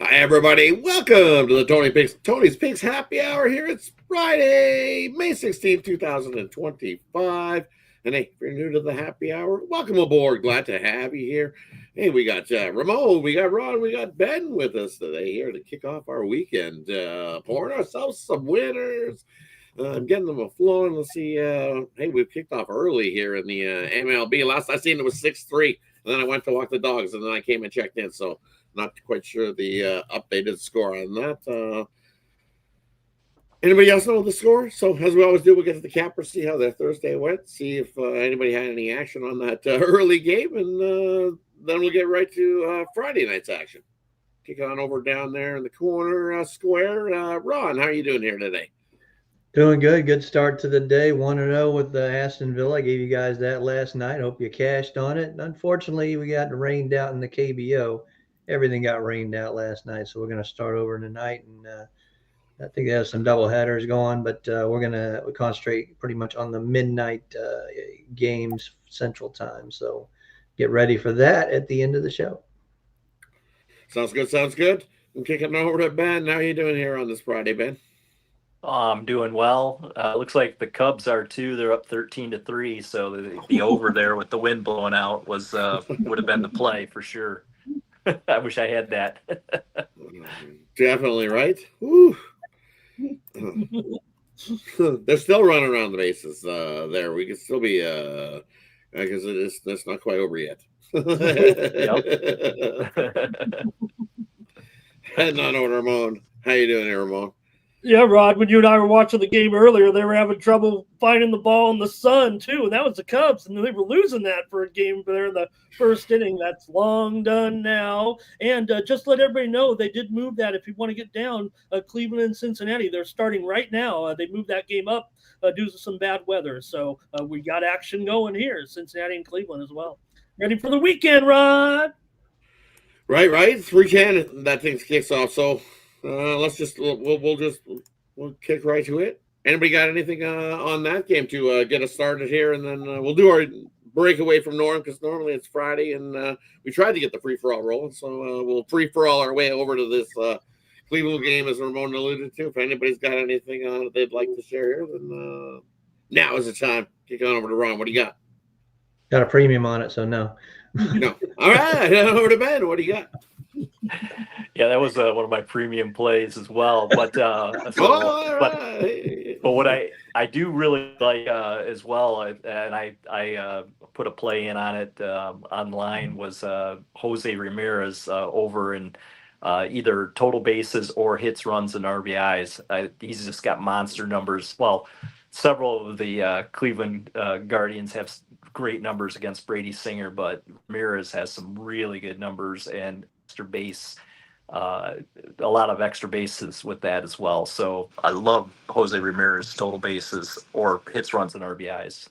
Hi, everybody. Welcome to the Tony's Picks Happy Hour here. It's Friday, May 16th, 2025. And hey, if you're new to the happy hour, welcome aboard. Glad to have you here. Hey, we got Ramon, we got Ron, we got Ben with us today here to kick off our weekend. Pouring ourselves some winners. Getting them flowing. Let's see. Hey, we've kicked off early here in the MLB. Last I seen it was 6-3. And then I went to walk the dogs, and then I came and checked in. So not quite sure the updated score on that. Anybody else know the score? So as we always do, we'll get to the capper, see how their Thursday went, see if anybody had any action on that early game, and then we'll get right to Friday night's action. Kick on over down there in the corner square. Ron, how are you doing here today? Doing good. Good start to the day. 1-0 with the Aston Villa. I gave you guys that last night. Hope you cashed on it. Unfortunately, we got rained out in the KBO. Everything got rained out last night, so we're going to start over tonight. And I think they have some double headers going, but we're going to concentrate pretty much on the midnight games Central Time. So get ready for that at the end of the show. Sounds good. Sounds good. I'm kicking over to Ben. How are you doing here on this Friday, Ben? I'm doing well. Looks like the Cubs are too. They're up 13-3. So the over there with the wind blowing out was would have been the play for sure. I wish I had that. Definitely right. Woo. They're still running around the bases there. We could still be because it's not quite over yet. Heading on over, Ramon. How you doing here, Ramon? Yeah, Rod, when you and I were watching the game earlier, they were having trouble finding the ball in the sun, too. And that was the Cubs, and they were losing that for a game there in the first inning. That's long done now. And just let everybody know, they did move that. If you want to get down, Cleveland and Cincinnati, they're starting right now. They moved that game up due to some bad weather. So we got action going here, Cincinnati and Cleveland as well. Ready for the weekend, Rod? Right. 3:10, that thing kicks off. So let's just we'll kick right to it. Anybody got anything on that game to get us started here, and then we'll do our break away from Norm because normally it's Friday, and we tried to get the free for all rolling, so we'll free for all our way over to this Cleveland game, as Ramon alluded to. If anybody's got anything that they'd like to share here, then now is the time. Kick on over to Ron. What do you got? Got a premium on it, so no. No. All right, over to Ben. What do you got? Yeah, that was one of my premium plays as well. But but what I do really like as well, and I put a play in on it online, was Jose Ramirez over in either total bases or hits, runs, and RBIs. He's just got monster numbers. Well, several of the Cleveland Guardians have great numbers against Brady Singer, but Ramirez has some really good numbers and extra base, a lot of extra bases with that as well. So I love Jose Ramirez total bases or hits, runs, and RBIs.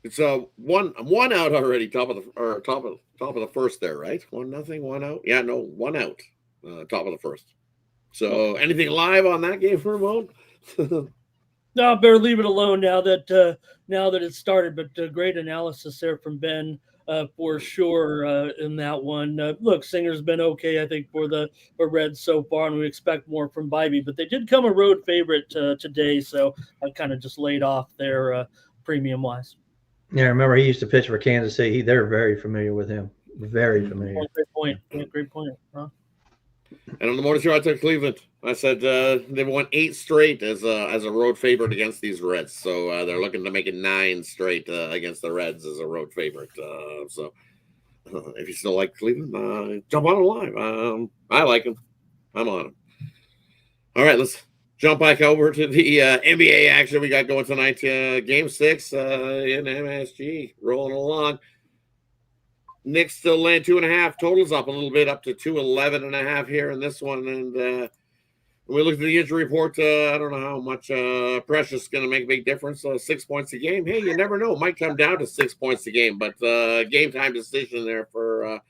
It's one out already. Top of the first there, right? 1-0, 1 out. Yeah, no, 1 out. Top of the first. So anything live on that game for Ramon? No, better leave it alone now that it started. But great analysis there from Ben for sure in that one. Look, Singer's been okay, I think, for the Reds so far, and we expect more from Bybee. But they did come a road favorite today, so I kind of just laid off their premium wise. Yeah, remember he used to pitch for Kansas City. They're very familiar with him. Very familiar. Great point. Great point. Huh? And on the morning show, I took Cleveland. I said they've won 8 straight as a road favorite against these Reds. So they're looking to make it 9 straight against the Reds as a road favorite. So if you still like Cleveland, jump on live. I like them. I'm on them. All right, let's jump back over to the NBA action we got going tonight. Game 6 in MSG, rolling along. Knicks still laying 2.5. Totals up a little bit, up to 211.5 here in this one. And when we look at the injury report, I don't know how much Precious is going to make a big difference. 6 points a game. Hey, you never know. It might come down to 6 points a game. But game time decision there for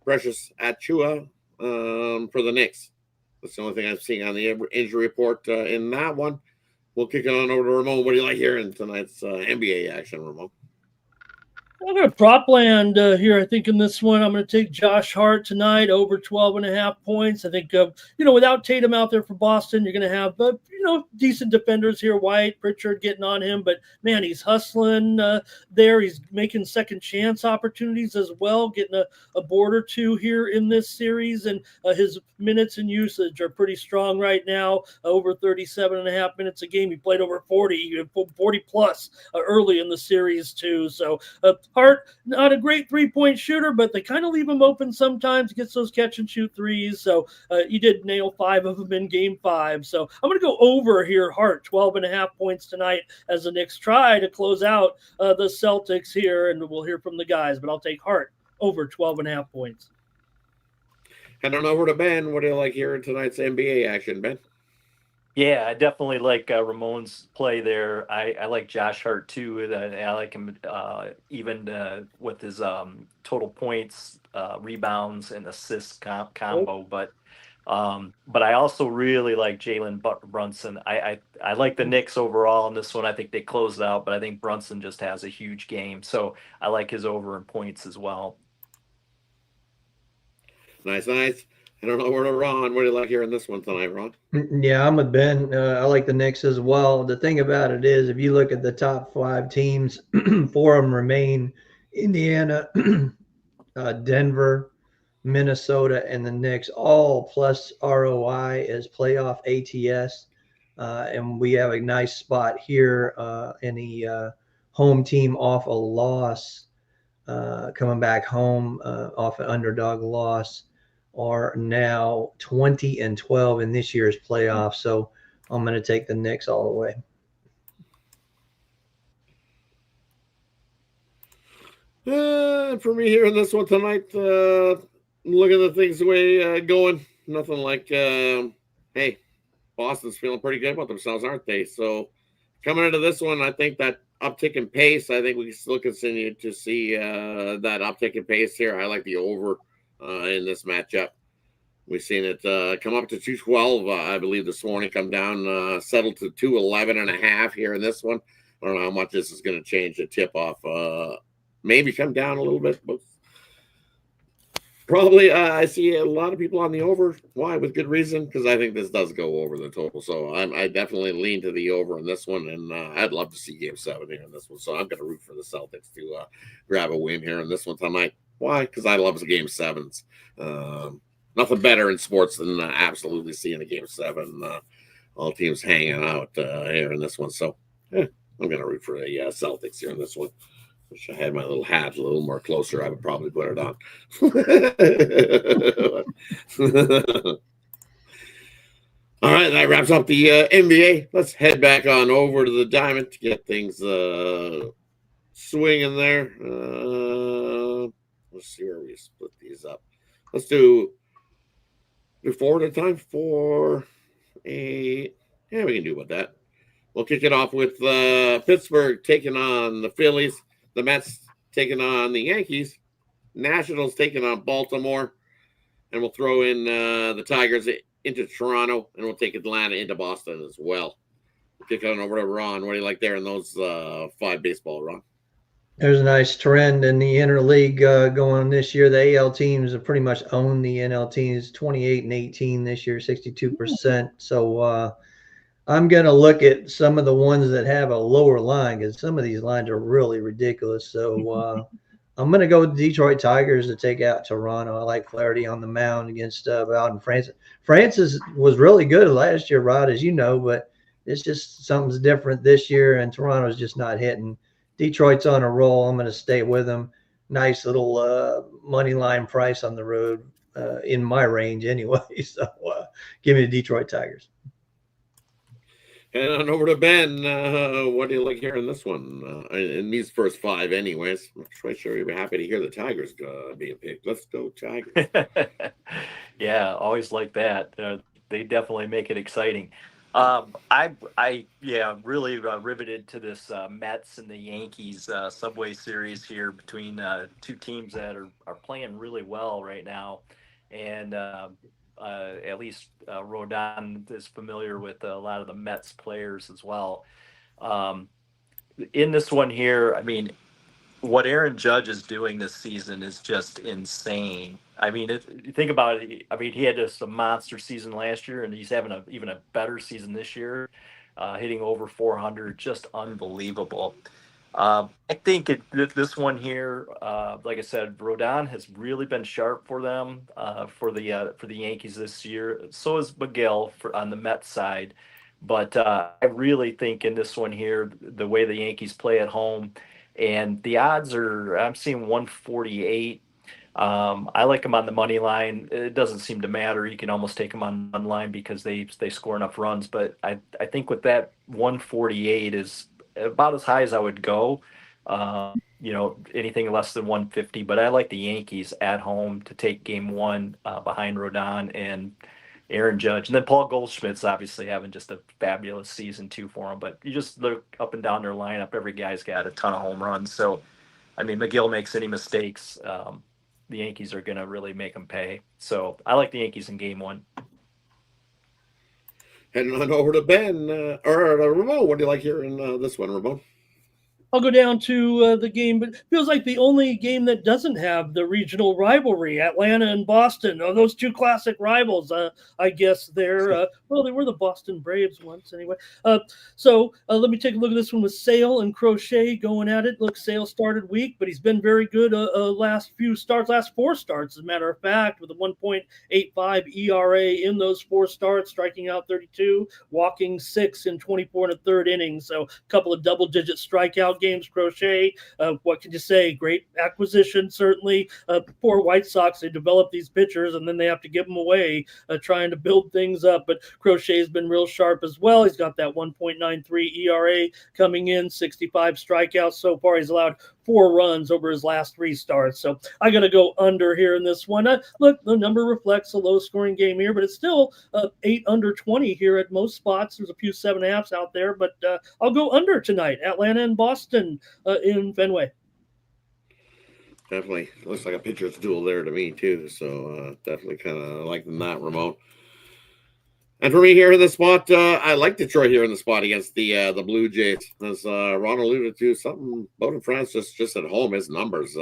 Precious Achiuwa for the Knicks. That's the only thing I'm seeing on the injury report in that one. We'll kick it on over to Ramon. What do you like here in tonight's NBA action, Ramon? I'm going to prop land here. I think in this one, I'm going to take Josh Hart tonight over 12.5 points. I think, without Tatum out there for Boston, you're going to have, decent defenders here. White, Pritchard getting on him. But, man, he's hustling there. He's making second chance opportunities as well, getting a board or two here in this series. And his minutes and usage are pretty strong right now, over 37.5 minutes a game. He played over 40 plus early in the series, too. So, Hart, not a great three-point shooter, but they kind of leave him open sometimes, gets those catch-and-shoot threes. So he did nail 5 of them in Game 5. So I'm going to go over here, Hart, 12.5 points tonight as the Knicks try to close out the Celtics here, and we'll hear from the guys. But I'll take Hart over 12.5 points. Head on over to Ben. What do you like here in tonight's NBA action, Ben? Yeah, I definitely like Ramon's play there. I like Josh Hart too. I like him even with his total points, rebounds, and assists combo. But I also really like Jalen Brunson. I like the Knicks overall in this one. I think they closed out, but I think Brunson just has a huge game. So I like his over in points as well. Nice. I don't know where to Ron. What do you like here in this one tonight, Ron? Yeah, I'm with Ben. I like the Knicks as well. The thing about it is, if you look at the top 5 teams, 4 of them remain: Indiana, Denver, Minnesota, and the Knicks, all plus ROI as playoff ATS. And we have a nice spot here in the home team off a loss, coming back home off an underdog loss, are now 20-12 in this year's playoffs. So I'm going to take the Knicks all the way. For me here in this one tonight, look at the things the way going. Nothing like, hey, Boston's feeling pretty good about themselves, aren't they? So coming into this one, I think that uptick in pace, I think we still continue to see that uptick in pace here. I like the over in this matchup. We've seen it come up to 212, I believe, this morning, come down, settle to 211.5 here in this one. I don't know how much this is going to change the tip off. Maybe come down a little bit, but probably I see a lot of people on the over. Why? With good reason, because I think this does go over the total. So I definitely lean to the over in this one, and I'd love to see Game 7 here in this one. So I'm going to root for the Celtics to grab a win here in this one tonight. Why? Because I love the Game 7s. Nothing better in sports than absolutely seeing a Game 7. All teams hanging out here in this one. So I'm going to root for the Celtics here in this one. Wish I had my little hat a little more closer. I would probably put it on. All right, that wraps up the NBA. Let's head back on over to the Diamond to get things swinging there. Let's see where we split these up. Let's do 4 at a time. 4, 8. Yeah, we can do about that. We'll kick it off with Pittsburgh taking on the Phillies. The Mets taking on the Yankees, Nationals taking on Baltimore, and we'll throw in the Tigers into Toronto, and we'll take Atlanta into Boston as well. We'll kick on over to Ron. What do you like there in those 5 baseball, Ron? There's a nice trend in the interleague going this year. The AL teams have pretty much owned the NL teams, 28-18 this year, 62%. So I'm going to look at some of the ones that have a lower line, because some of these lines are really ridiculous. So I'm going to go with the Detroit Tigers to take out Toronto. I like Flaherty on the mound against Bowden Francis. Francis was really good last year, Rod, as you know, but it's just something's different this year, and Toronto's just not hitting. Detroit's on a roll. I'm going to stay with them. Nice little money line price on the road in my range anyway. So give me the Detroit Tigers. And on over to Ben. What do you like here in this one? In these first 5 anyways. I'm quite sure you'll be happy to hear the Tigers being picked. Let's go Tigers. Yeah, always like that. They definitely make it exciting. I really riveted to this Mets and the Yankees Subway Series here between 2 teams that are playing really well right now. And at least Rodon is familiar with a lot of the Mets players as well. In this one here, I mean, what Aaron Judge is doing this season is just insane. I mean, you think about it. I mean, he had just a monster season last year, and he's having even a better season this year, hitting over 400, just unbelievable. I think this one here, like I said, Rodon has really been sharp for them for the Yankees this year. So is McGill on the Mets side, but I really think in this one here, the way the Yankees play at home, and the odds are, I'm seeing 148. I like them on the money line. It doesn't seem to matter. You can almost take them on line because they score enough runs. But I think with that 148 is about as high as I would go. Anything less than 150. But I like the Yankees at home to take game one behind Rodon and Aaron Judge. And then Paul Goldschmidt's obviously having just a fabulous season too for him. But you just look up and down their lineup. Every guy's got a ton of home runs. So, I mean, McGill makes any mistakes. The Yankees are going to really make them pay. So I like the Yankees in game one. Heading on over to Ben or Ramon. What do you like here in this one, Ramon? I'll go down to the game, but it feels like the only game that doesn't have the regional rivalry, Atlanta and Boston. Oh, those two classic rivals, I guess they're, they were the Boston Braves once anyway. So let me take a look at this one with Sale and Crochet going at it. Look, Sale started weak, but he's been very good last four starts, as a matter of fact, with a 1.85 ERA in those 4 starts, striking out 32, walking 6 in 24 and a third innings. So a couple of double-digit strikeout games. Crochet, what can you say? Great acquisition, certainly. Poor White Sox, they develop these pitchers and then they have to give them away, trying to build things up. But Crochet has been real sharp as well. He's got that 1.93 ERA coming in, 65 strikeouts so far. He's allowed 4 runs over his last 3 starts. So I got to go under here in this one. Look, the number reflects a low-scoring game here, but it's still 8 under 20 here at most spots. There's a few 7.5s out there, but I'll go under tonight. Atlanta and Boston in Fenway. Definitely looks like a pitcher's duel there to me too. So definitely kind of liking that, Ramon. And for me here in the spot, I like Detroit here in the spot against the Blue Jays. As Ron alluded to, something about in France just at home, his numbers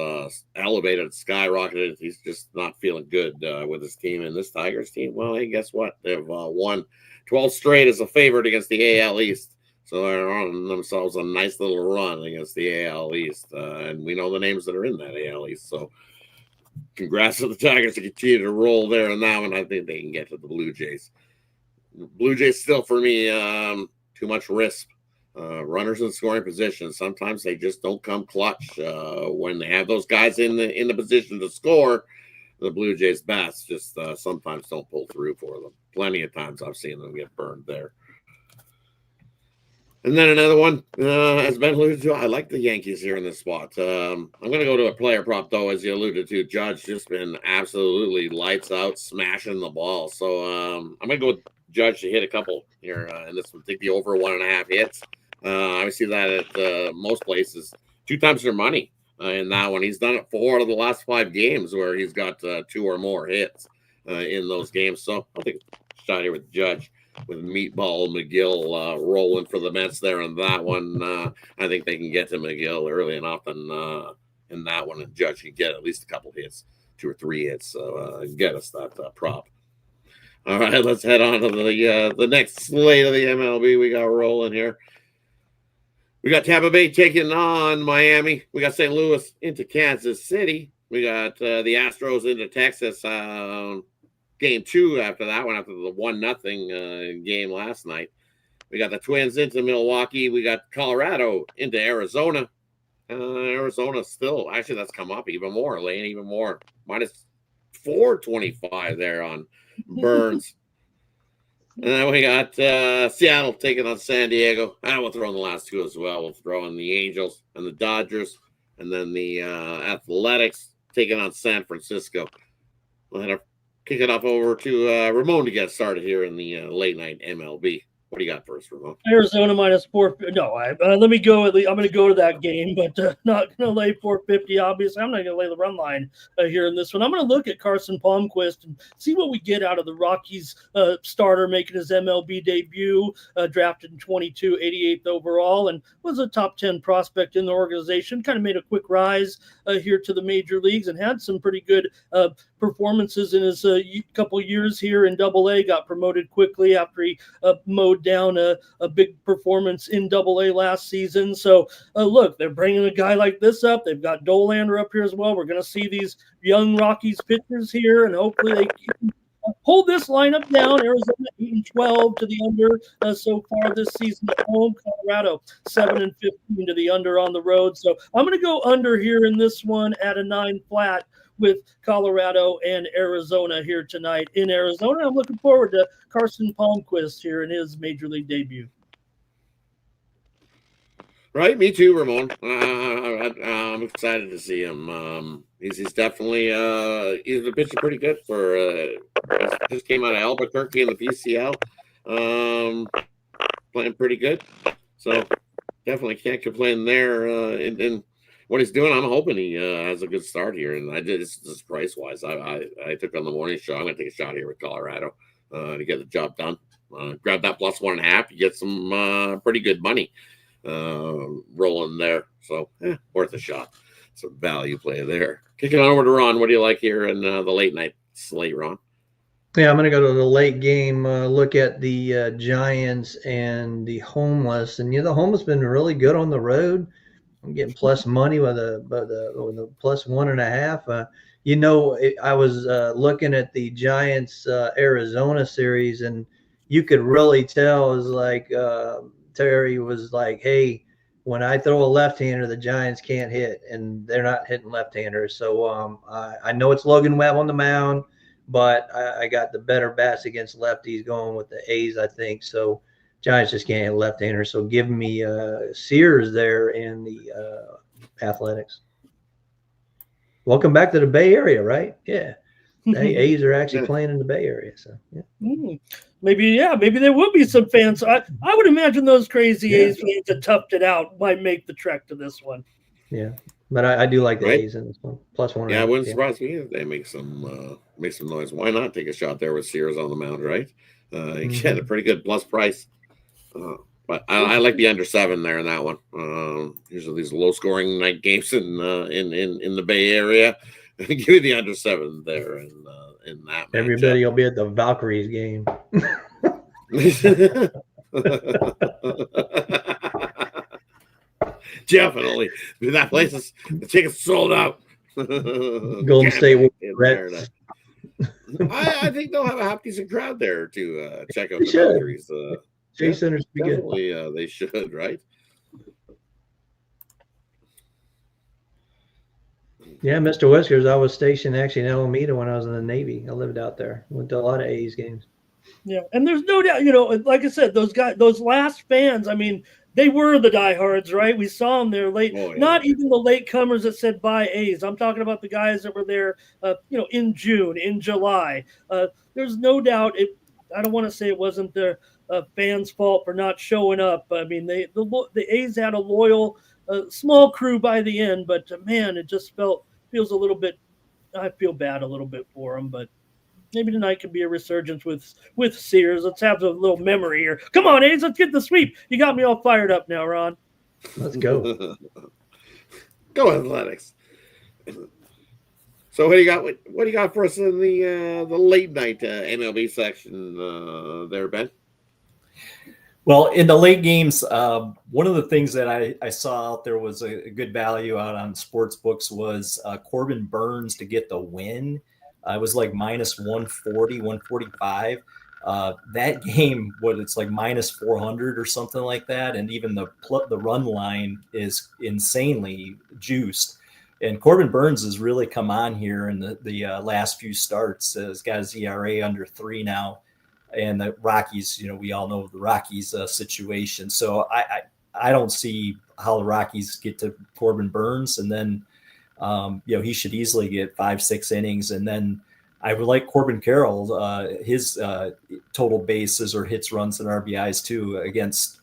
elevated, skyrocketed. He's just not feeling good with his team. And this Tigers team, well, hey, guess what? They've won 12 straight as a favorite against the AL East. So they're on themselves a nice little run against the AL East. And we know the names that are in that AL East. So congrats to the Tigers to continue to roll there and now, and I think they can get to the Blue Jays. Blue Jays still, for me, too much risk. Runners in scoring position. Sometimes they just don't come clutch. When they have those guys in the position to score, the Blue Jays bats just sometimes don't pull through for them. Plenty of times I've seen them get burned there. And then another one, as Ben alluded to, I like the Yankees here in this spot. I'm going to go to a player prop, though, as you alluded to. Judge just been absolutely lights out, smashing the ball. So I'm going to go with Judge to hit a couple here in this one. Take the over 1.5 hits. I see that at most places. 2 times their money in that one. He's done it 4 out of the last 5 games where he's got 2 or more hits in those games. So I'll take a shot here with Judge. With Meatball McGill rolling for the Mets there in that one. I think they can get to McGill early enough and in that one, and Judge can get at least a couple hits, 2 or 3 hits, so get us that prop. All right, let's head on to the next slate of the MLB we got rolling here. We got Tampa Bay taking on Miami. We got St. Louis into Kansas City. We got the Astros into Texas. Game 2 after that one, after the 1-0 game last night. We got the Twins into Milwaukee. We got Colorado into Arizona. Arizona still, actually, that's come up even more, Lane, even more. Minus 425 there on Burns. And then we got Seattle taking on San Diego. And we'll throw in the last 2 as well. We'll throw in the Angels and the Dodgers. And then the Athletics taking on San Francisco. We'll head up. Kick it off over to Ramon to get started here in the late night MLB. What do you got first, Ramon? Arizona minus 450. No, let me go. I'm going to go to that game, but not going to lay 450. Obviously, I'm not going to lay the run line here in this one. I'm going to look at Carson Palmquist and see what we get out of the Rockies starter making his MLB debut, drafted in 22, 88th overall, and was a top 10 prospect in the organization. Kind of made a quick rise here to the major leagues and had some pretty good performances in his couple years here in Double-A. Got promoted quickly after he mowed down a big performance in Double-A last season. So look, they're bringing a guy like this up. They've got Dolander up here as well. We're going to see these young Rockies pitchers here, and hopefully they can hold this lineup down. Arizona 8-12 to the under so far this season at home. Colorado 7-15 to the under on the road. So I'm going to go under here in this one at a 9 flat with Colorado and Arizona here tonight in Arizona. I'm looking forward to Carson Palmquist here in his major league debut. Right, me too, Ramon. I'm excited to see him. He's definitely he's been pitching pretty good for just came out of Albuquerque in the PCL, playing pretty good. So definitely can't complain there. And what he's doing, I'm hoping he has a good start here. And I did this price wise. I took on the morning show. I'm gonna take a shot here with Colorado to get the job done. Grab that plus 1.5. You get some pretty good money rolling there. So worth a shot. Some value play there. Kicking on over to Ron. What do you like here in the late night slate, Ron? Yeah, I'm going to go to the late game, look at the Giants and the homeless. And, the homeless been really good on the road. I'm getting plus money with a plus 1.5. I was looking at the Giants Arizona series, and you could really tell it was like Terry was like, hey, when I throw a left-hander, the Giants can't hit, and they're not hitting left-handers. So I know it's Logan Webb on the mound, but I got the better bats against lefties going with the A's, I think. So Giants just can't hit left-handers. So give me Sears there in the Athletics. Welcome back to the Bay Area, right? Yeah. The A's are actually playing in the Bay Area. So yeah. Maybe there will be some fans. I would imagine those crazy A's fans that toughed it out might make the trek to this one. Yeah. But I do like the A's in this one. Plus 1.5. Yeah, it wouldn't surprise me if they make some noise. Why not take a shot there with Sears on the mound, right? You get a pretty good plus price. But I like the under 7 there in that one. Usually these low scoring night games in the Bay Area. Give me the under 7 there in that. Everybody will be at the Valkyries game. Definitely. That place is the tickets sold out. Golden State Reds. I think they'll have a half decent crowd there to check out the Valkyries. Chase Center's be good. Definitely, they should, right? Yeah, Mr. Whiskers, I was stationed actually in Alameda when I was in the Navy. I lived out there. Went to a lot of A's games. Yeah, and there's no doubt, like I said, those last fans, I mean, they were the diehards, right? We saw them there late. Oh, yeah. Not even the latecomers that said bye A's. I'm talking about the guys that were there, in June, in July. There's no doubt. I don't want to say it wasn't their fans' fault for not showing up. I mean, the A's had a loyal, small crew by the end, but man, it just feels a little bit. I feel bad a little bit for them, but maybe tonight could be a resurgence with Sears. Let's have a little memory here. Come on, A's, let's get the sweep. You got me all fired up now, Ron. Let's go. Go Athletics. So what do you got? What do you got for us in the late night MLB section there, Ben? Well, in the late games, one of the things that I saw out there was a good value out on sports books was Corbin Burns to get the win. It was like minus 140, 145. That game, it's like minus 400 or something like that. And even the run line is insanely juiced. And Corbin Burns has really come on here in the last few starts. He's got his ERA under 3 now. And the Rockies, we all know the Rockies situation. So I don't see how the Rockies get to Corbin Burns. And then, he should easily get 5-6 innings. And then I would like Corbin Carroll, his total bases or hits, runs, and RBIs too against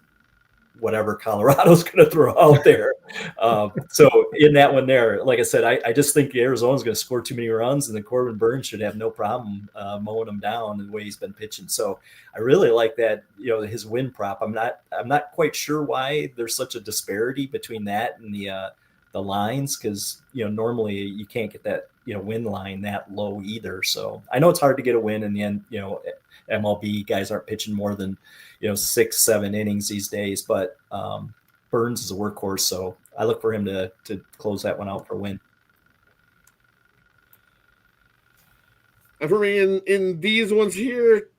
whatever Colorado's going to throw out there. So in that one there, like I said, I just think Arizona's going to score too many runs, and then Corbin Burns should have no problem mowing them down the way he's been pitching. So I really like that, his win prop. I'm not quite sure why there's such a disparity between that and the lines, because normally you can't get that win line that low either. So I know it's hard to get a win in the end. MLB guys aren't pitching more than 6-7 innings these days, but Burns is a workhorse, so I look for him to close that one out for a win. And for me, in these ones here,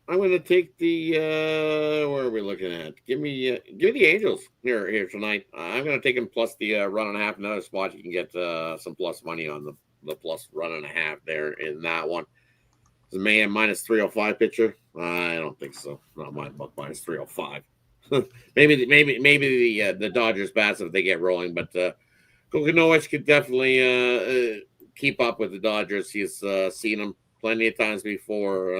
I'm going to take the where are we looking at? Give me the Angels here tonight. I'm going to take them plus the run and a half. Another spot you can get some plus money on the plus run and a half there in that one. Is Mayhem minus 305 pitcher? I don't think so. Not my book, minus 305. maybe the Dodgers bats if they get rolling, but Kokonowicz could definitely keep up with the Dodgers. He's seen them plenty of times before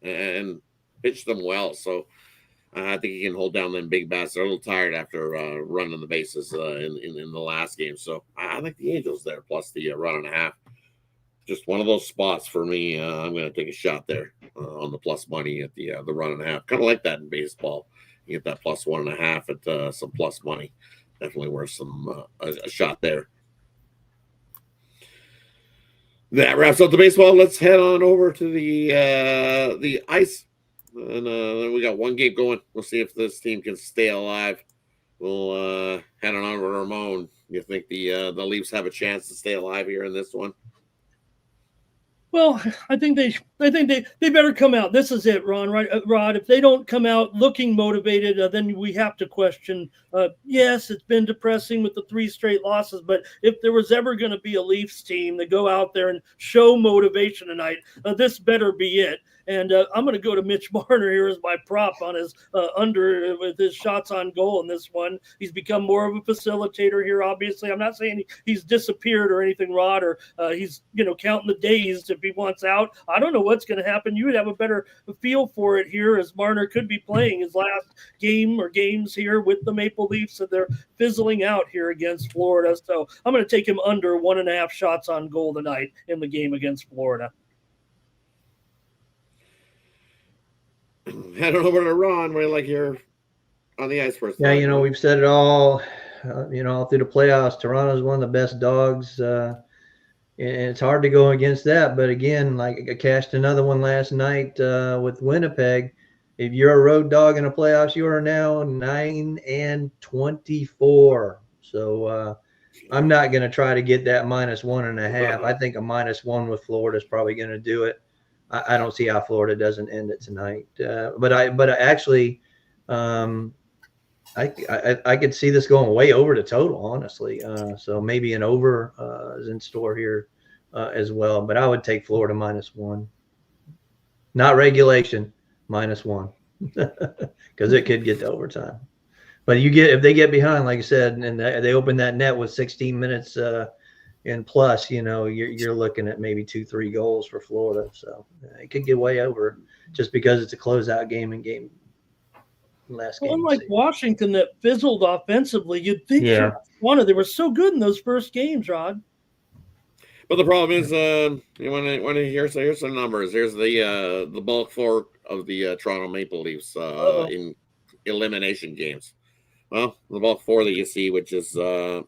and pitched them well. So I think he can hold down them big bats. They're a little tired after running the bases in the last game. So I think the Angels there plus the run and a half. Just one of those spots for me. I'm going to take a shot there on the plus money at the run and a half. Kind of like that in baseball. You get that plus 1.5 at some plus money. Definitely worth some a shot there. That wraps up the baseball. Let's head on over to the ice. And then we got one game going. We'll see if this team can stay alive. We'll head on over to Ramon. You think the Leafs have a chance to stay alive here in this one? Well, I think they better come out. This is it, Ron. Right, Rod. If they don't come out looking motivated, then we have to question. Yes, it's been depressing with the 3 straight losses, but if there was ever going to be a Leafs team that go out there and show motivation tonight, this better be it. And I'm going to go to Mitch Marner here as my prop on his under with his shots on goal in this one. He's become more of a facilitator here, obviously. I'm not saying he's disappeared or anything, Rod, or he's counting the days if he wants out. I don't know what's going to happen. You would have a better feel for it here, as Marner could be playing his last game or games here with the Maple Leafs, and they're fizzling out here against Florida. So I'm going to take him under 1.5 shots on goal tonight in the game against Florida. Head on over to Ron. What do you like here on the ice first? Yeah, we've said it all, all through the playoffs. Toronto's one of the best dogs, and it's hard to go against that. But again, like I cashed another one last night with Winnipeg. If you're a road dog in the playoffs, you are now 9-24. So I'm not going to try to get that minus 1.5. I think a -1 with Florida is probably going to do it. I don't see how Florida doesn't end it tonight. But I actually, I could see this going way over the total, honestly. So maybe an over is in store here as well. But I would take Florida -1, not regulation, -1, because it could get to overtime. But if they get behind, like I said, and they open that net with 16 minutes. And plus, you're looking at maybe 2-3 goals for Florida. So it could get way over just because it's a closeout game and last game. Unlike Washington that fizzled offensively, you'd think they were so good in those first games, Rod. But the problem is, you want to hear some numbers. Here's the bulk for of the Toronto Maple Leafs in elimination games. Well, the bulk 4 that you see, which is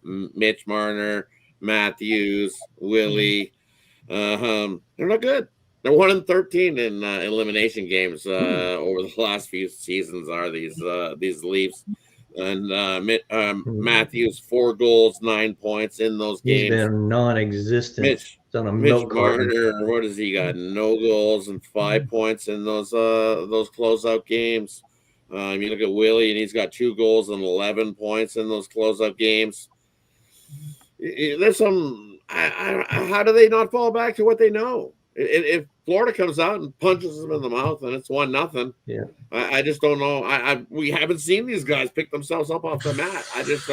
Mitch Marner, Matthews, Willie, they're not good. They're 1-13 in elimination games over the last few seasons. Are these Leafs and Matthews 4 goals, 9 points in those games. He's been non-existent. Mitch Marner, what has he got? No goals and 5 points in those closeout games. You look at Willie, and he's got 2 goals and 11 points in those closeout games. There's some. How do they not fall back to what they know? If Florida comes out and punches them in the mouth and it's 1-0, yeah, I just don't know. We haven't seen these guys pick themselves up off the mat. I just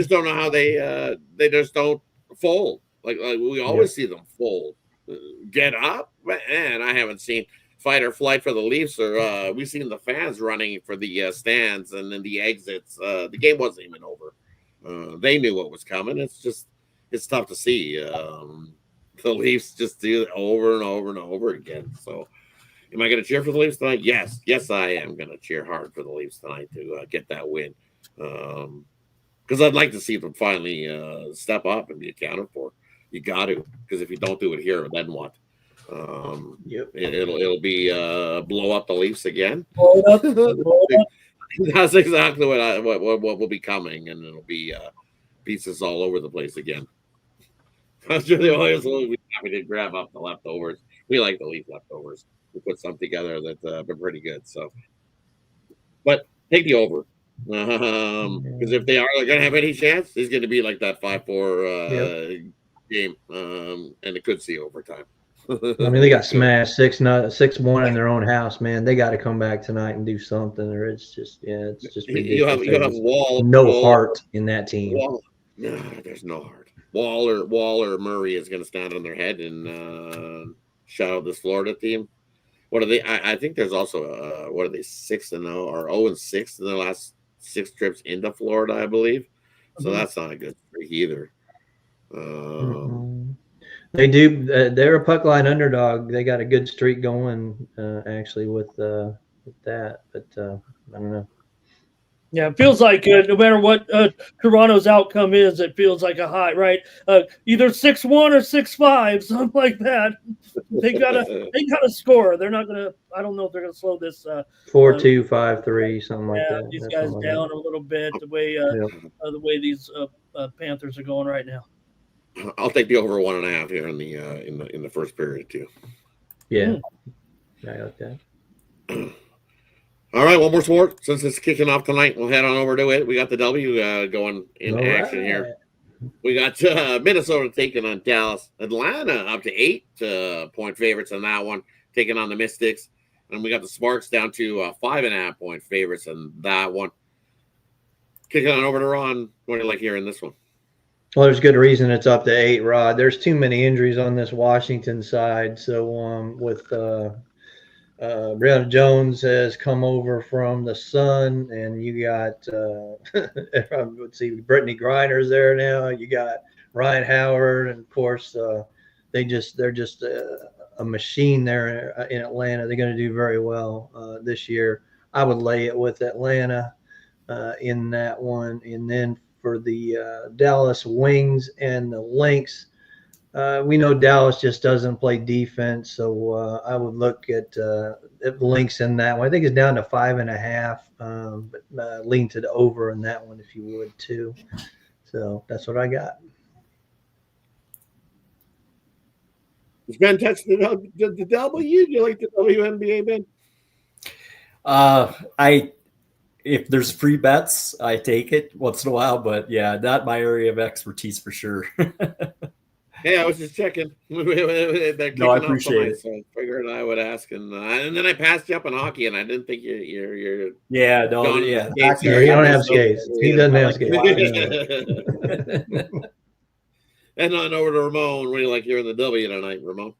don't know how they just don't fold. Like we always see them fold. Get up, man! I haven't seen fight or flight for the Leafs, or we've seen the fans running for the stands and then the exits. The game wasn't even over. They knew what was coming. It's tough to see. The Leafs just do it over and over and over again. So, am I going to cheer for the Leafs tonight? Yes, I am going to cheer hard for the Leafs tonight to get that win. Because I'd like to see them finally step up and be accounted for. You got to, because if you don't do it here, then what? It'll be blow up the Leafs again. Blow it up. That's exactly what will be coming, and it'll be pieces all over the place again. I'm sure the Oilers will be happy to grab up the leftovers. We like the Leaf leftovers. We put something together that's been pretty good. So, but take the over. Because if they are going to have any chance, it's going to be like that 5-4 game, and it could see overtime. I mean, they got smashed 6-1 in their own house, man. They got to come back tonight and do something, or it's just ridiculous. You have Wall, heart in that team. No, there's no heart. Wall or Murray is going to stand on their head and shout out this Florida team. What are they? I think there's also what are they 6-0 or 0-6 in the last 6 trips into Florida, I believe. So that's not a good streak either. They do. They're a puck line underdog. They got a good streak going, actually, with that. But I don't know. Yeah, it feels like no matter what Toronto's outcome is, it feels like a high, right? Either 6-1 or 6-5, something like that. They gotta score. They're not gonna. I don't know if they're gonna slow this. 4-2, 5-3, something like that. These guys down a little bit. The way these Panthers are going right now. I'll take the over 1.5 here in the first period too. Yeah, I like that. All right, one more sport. Since it's kicking off tonight, we'll head on over to it. We got the W going in action here. We got Minnesota taking on Dallas. Atlanta up to 8-point favorites in that one, taking on the Mystics. And we got the Sparks down to 5.5-point favorites in that one. Kicking on over to Ron. What do you like here in this one? Well, there's good reason it's up to 8, Rod. There's too many injuries on this Washington side. So with Brianna Jones has come over from the Sun, and you got let's see, Brittany Griner's there now. You got Ryan Howard, and of course they're just a machine there in Atlanta. They're going to do very well this year. I would lay it with Atlanta in that one, and then for the Dallas Wings and the Lynx. We know Dallas just doesn't play defense, so I would look at Lynx in that one. I think it's down to 5.5, but lean to the over in that one if you would too. So that's what I got. Is Ben touching the W? Do you like the WNBA, Ben? If there's free bets, I take it once in a while, but yeah, not my area of expertise for sure. Yeah, I was just checking. No, I appreciate it. So I figured I would ask, and then I passed you up in hockey, and I didn't think you're. Yeah, no, yeah. You don't have skates. He doesn't have skates. And on over to Ramon. What do you like here in the W tonight, Ramon?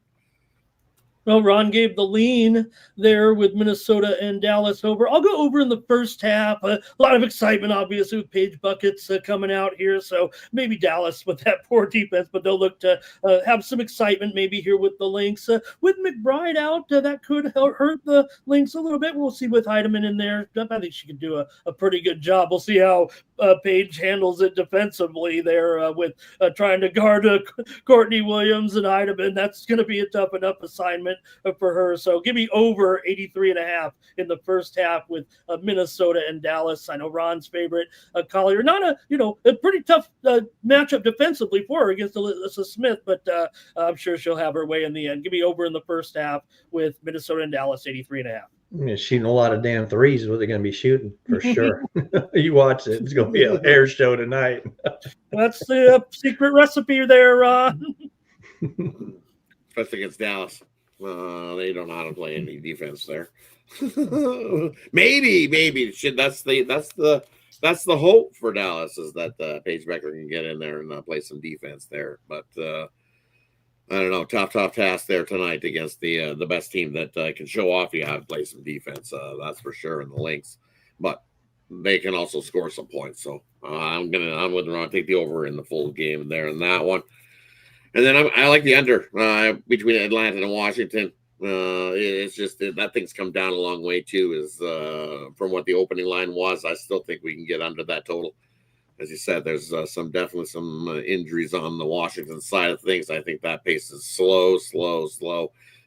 Well, Ron gave the lean there with Minnesota and Dallas over. I'll go over in the first half. A lot of excitement, obviously, with Paige Buckets coming out here. So maybe Dallas with that poor defense, but they'll look to have some excitement maybe here with the Lynx. With McBride out, that could hurt the Lynx a little bit. We'll see with Heidemann in there. I think she could do a pretty good job. We'll see how Paige handles it defensively there with trying to guard Courtney Williams and Heidemann. That's going to be a tough enough assignment for her. So give me over 83.5 in the first half with Minnesota and Dallas. I know Ron's favorite, Collier. Not a pretty tough matchup defensively for her against Alyssa Smith, but I'm sure she'll have her way in the end. Give me over in the first half with Minnesota and Dallas, 83.5. Yeah, shooting a lot of damn threes is what they're going to be shooting for sure. You watch it. It's going to be a hair show tonight. That's the secret recipe there, Ron. Especially against Dallas. They don't know how to play any defense there. maybe that's that's the hope for Dallas, is that Paige Becker can get in there and play some defense there. But I don't know, tough task there tonight against the best team that can show off you how to play some defense. That's for sure in the Lynx, but they can also score some points. So I'm with Ron, take the over in the full game there in that one. And then I like the under between Atlanta and Washington. It's just that thing's come down a long way too. Is from what the opening line was. I still think we can get under that total. As you said, there's definitely some injuries on the Washington side of things. I think that pace is slow,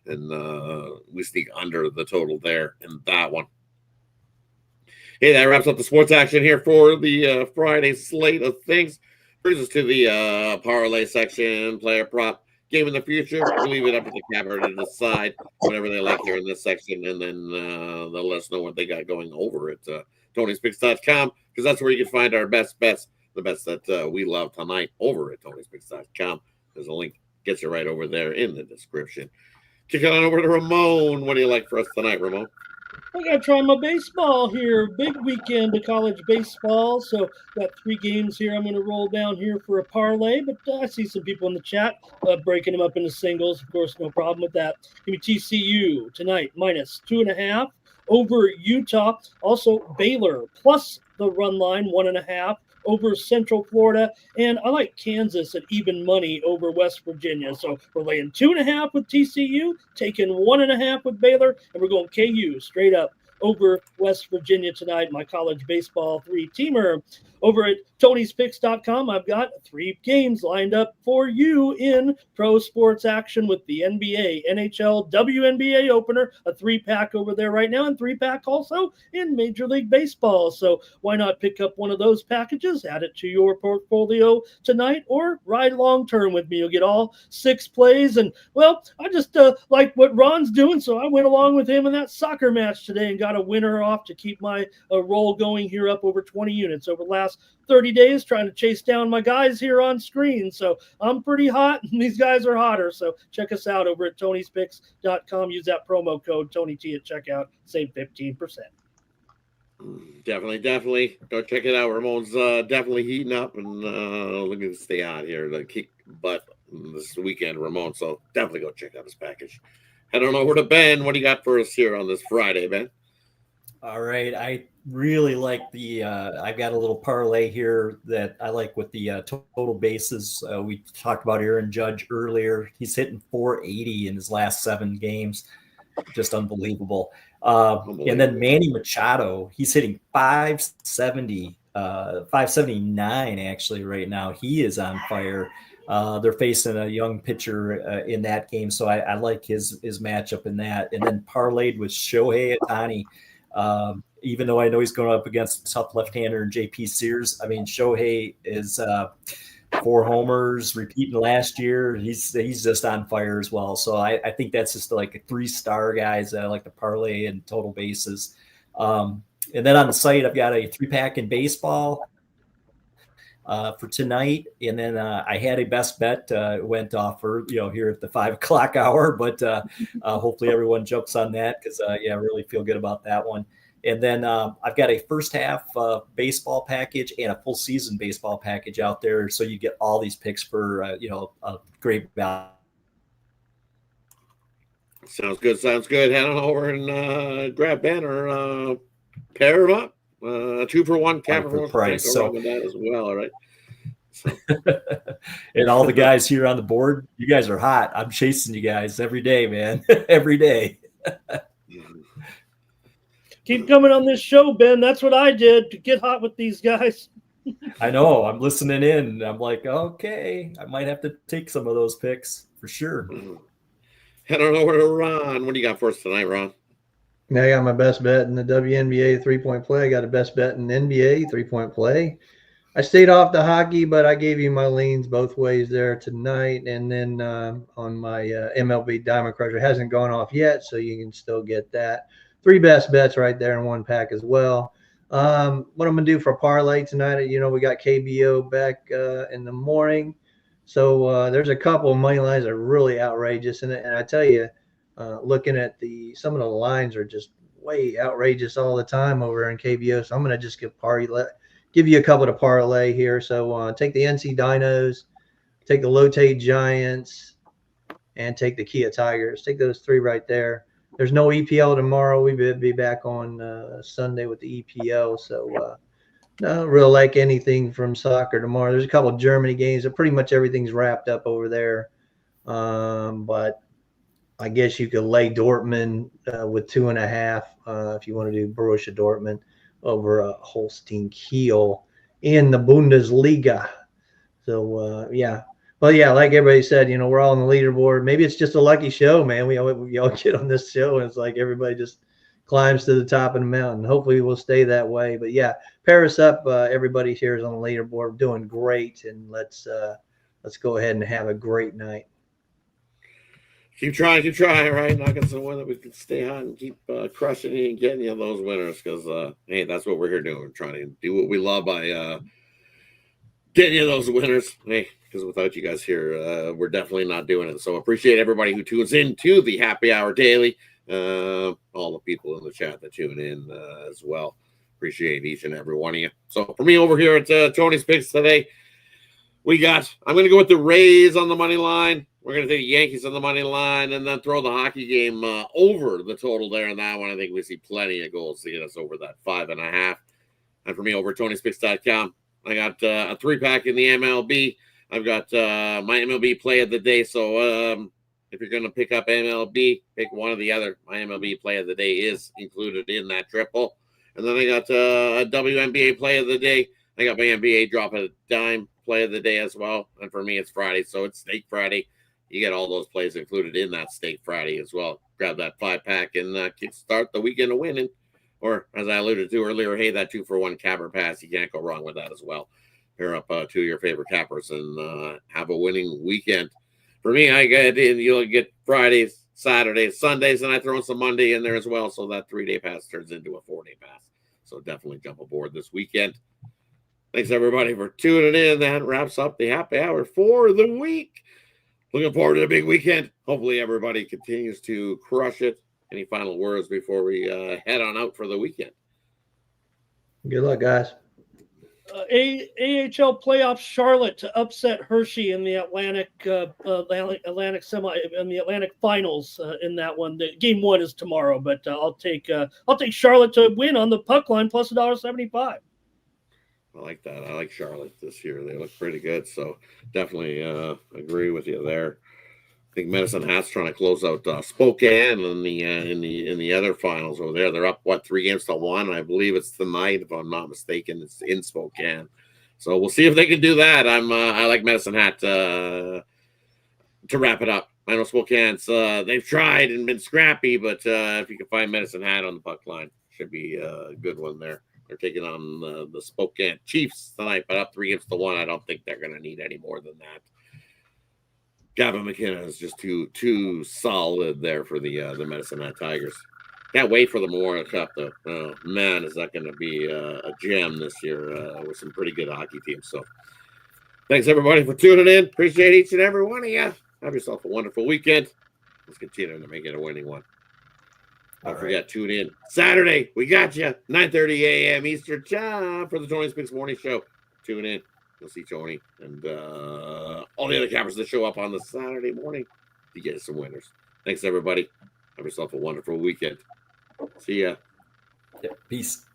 and we sneak under the total there in that one. Hey, that wraps up the sports action here for the Friday slate of things. Brings us to the parlay section, player prop, game in the future. We'll leave it up to the capper to decide whatever they like here in this section, and then they'll let us know what they got going over at Tony'sPicks.com, because that's where you can find our best bets, the bets that we love tonight over at Tony'sPicks.com. There's a link, gets you right over there in the description. Kick it on over to Ramon. What do you like for us tonight, Ramon? I got to try my baseball here. Big weekend of college baseball. So got 3 games here I'm going to roll down here for a parlay. But I see some people in the chat breaking them up into singles. Of course, no problem with that. Give me TCU tonight, -2.5 over Utah. Also, Baylor plus the run line, 1.5 over Central Florida. And I like Kansas at even money over West Virginia. So we're laying 2.5 with TCU, taking 1.5 with Baylor, and we're going KU straight up over West Virginia tonight. My college baseball 3-teamer. Over at Tony'sPicks.com, I've got 3 games lined up for you in pro sports action with the NBA, NHL, WNBA opener, a 3-pack over there right now, and 3-pack also in Major League Baseball. So why not pick up one of those packages, add it to your portfolio tonight, or ride long-term with me. You'll get all 6 plays. And, well, I just like what Ron's doing, so I went along with him in that soccer match today and got a winner off to keep my roll going here up over 20 units over the last 30 days, trying to chase down my guys here on screen. So I'm pretty hot, and these guys are hotter. So check us out over at Tony'sPicks.com. Use that promo code TonyT at checkout. Save 15%. Definitely. Go check it out. Ramon's definitely heating up and looking to stay out here to kick butt this weekend, Ramon. So definitely go check out his package. Head on over to Ben. What do you got for us here on this Friday, Ben? All right. I really like I've got a little parlay here that I like with the total bases. We talked about Aaron Judge earlier. He's hitting 480 in his last 7 games. Just unbelievable. And then Manny Machado, he's hitting 570, 579 actually right now. He is on fire. They're facing a young pitcher in that game. So I like his matchup in that. And then parlayed with Shohei Ohtani. Even though I know he's going up against a tough left-hander in JP Sears. I mean, Shohei is 4 homers, repeating last year. He's just on fire as well. So I think that's just like a 3-star guys that I like to parlay and total bases. And then on the site, I've got a 3-pack in baseball for tonight. And then I had a best bet went off for, here at the 5 o'clock hour, but hopefully everyone jumps on that because I really feel good about that one. And then I've got a first half baseball package and a full season baseball package out there. So you get all these picks for, a great value. Sounds good. Head on over and grab Ben or pair them up. 2 for 1 cap for price. So with that as well. All right. So. And all the guys here on the board, you guys are hot. I'm chasing you guys every day, man. Every day. Keep coming on this show, Ben. That's what I did to get hot with these guys. I know. I'm listening in. I'm like, okay, I might have to take some of those picks for sure. Head on over to Ron. What do you got for us tonight, Ron? Now I got my best bet in the WNBA 3-point play. I got a best bet in NBA 3-point play. I stayed off the hockey, but I gave you my leans both ways there tonight. And then on my MLB Diamond Crusher, it hasn't gone off yet, so you can still get that. 3 best bets right there in 1 pack as well. What I'm going to do for parlay tonight, we got KBO back in the morning. So there's a couple of money lines that are really outrageous. And I tell you, looking at some of the lines are just way outrageous all the time over in KBO. So I'm going to just give give you a couple to parlay here. So take the NC Dinos, take the Lotte Giants, and take the Kia Tigers. Take those three right there. There's no EPL tomorrow. We will be back on Sunday with the EPL. So don't really like anything from soccer tomorrow. There's a couple of Germany games, but pretty much everything's wrapped up over there. But I guess you could lay Dortmund with 2.5 if you want to do Borussia Dortmund over Holstein Kiel in the Bundesliga. So yeah. Well, yeah, like everybody said, we're all on the leaderboard. Maybe it's just a lucky show, man. We all get on this show, and it's like everybody just climbs to the top of the mountain. Hopefully, we'll stay that way. But yeah, pair us up. Everybody here is on the leaderboard, we're doing great, and let's go ahead and have a great night. Keep trying, right? Knocking some win that we can stay hot and keep crushing it and getting you those winners. Because hey, that's what we're here doing. We're trying to do what we love by getting you those winners. Hey, because without you guys here, we're definitely not doing it. So appreciate everybody who tunes in to the Happy Hour Daily. All the people in the chat that tune in as well. Appreciate each and every one of you. So for me over here at Tony's Picks today, I'm going to go with the Rays on the money line. We're going to take the Yankees on the money line and then throw the hockey game over the total there. And that one, I think we see plenty of goals to get us over that 5.5. And for me over at Tony'sPicks.com, I got a 3-pack in the MLB. I've got my MLB play of the day. So if you're going to pick up MLB, pick one or the other. My MLB play of the day is included in that triple. And then I got a WNBA play of the day. I got my NBA drop a dime play of the day as well. And for me, it's Friday, so it's Steak Friday. You get all those plays included in that Steak Friday as well. Grab that 5-pack and kickstart the weekend of winning. Or, as I alluded to earlier, hey, that 2-for-1 capper pass, you can't go wrong with that as well. Pair up 2 of your favorite cappers and have a winning weekend. For me, I get in, you'll get Fridays, Saturdays, Sundays, and I throw in some Monday in there as well. So that 3-day pass turns into a 4-day pass. So definitely jump aboard this weekend. Thanks, everybody, for tuning in. That wraps up the Happy Hour for the week. Looking forward to the big weekend. Hopefully, everybody continues to crush it. Any final words before we head on out for the weekend? Good luck, guys. AHL playoffs, Charlotte to upset Hershey in the Atlantic semi in the Atlantic finals in that one. The game 1 is tomorrow, but I'll take Charlotte to win on the puck line plus $1.75. I like that. I like Charlotte this year. They look pretty good, so definitely agree with you there. I think Medicine Hat's trying to close out Spokane in the other finals over there. They're up 3-1. I believe it's tonight, if I'm not mistaken. It's in Spokane, so we'll see if they can do that. I like Medicine Hat to wrap it up. I know Spokane's they've tried and been scrappy, but if you can find Medicine Hat on the puck line, should be a good one there. They're taking on the Spokane Chiefs tonight, but up 3-1. I don't think they're going to need any more than that. Gavin McKenna is just too solid there for the Medicine Hat Tigers. Can't wait for the Memorial Cup, though. Oh, man, is that going to be a gem this year with some pretty good hockey teams. So thanks, everybody, for tuning in. Appreciate each and every one of you. Have yourself a wonderful weekend. Let's continue to make it a winning one. Don't forget, tune in Saturday. We got you 9:30 a.m. Eastern time for the Tony's Picks Morning Show. Tune in. You'll see Tony and all the other cappers that show up on the Saturday morning to get some winners. Thanks, everybody. Have yourself a wonderful weekend. See ya. Yeah, peace.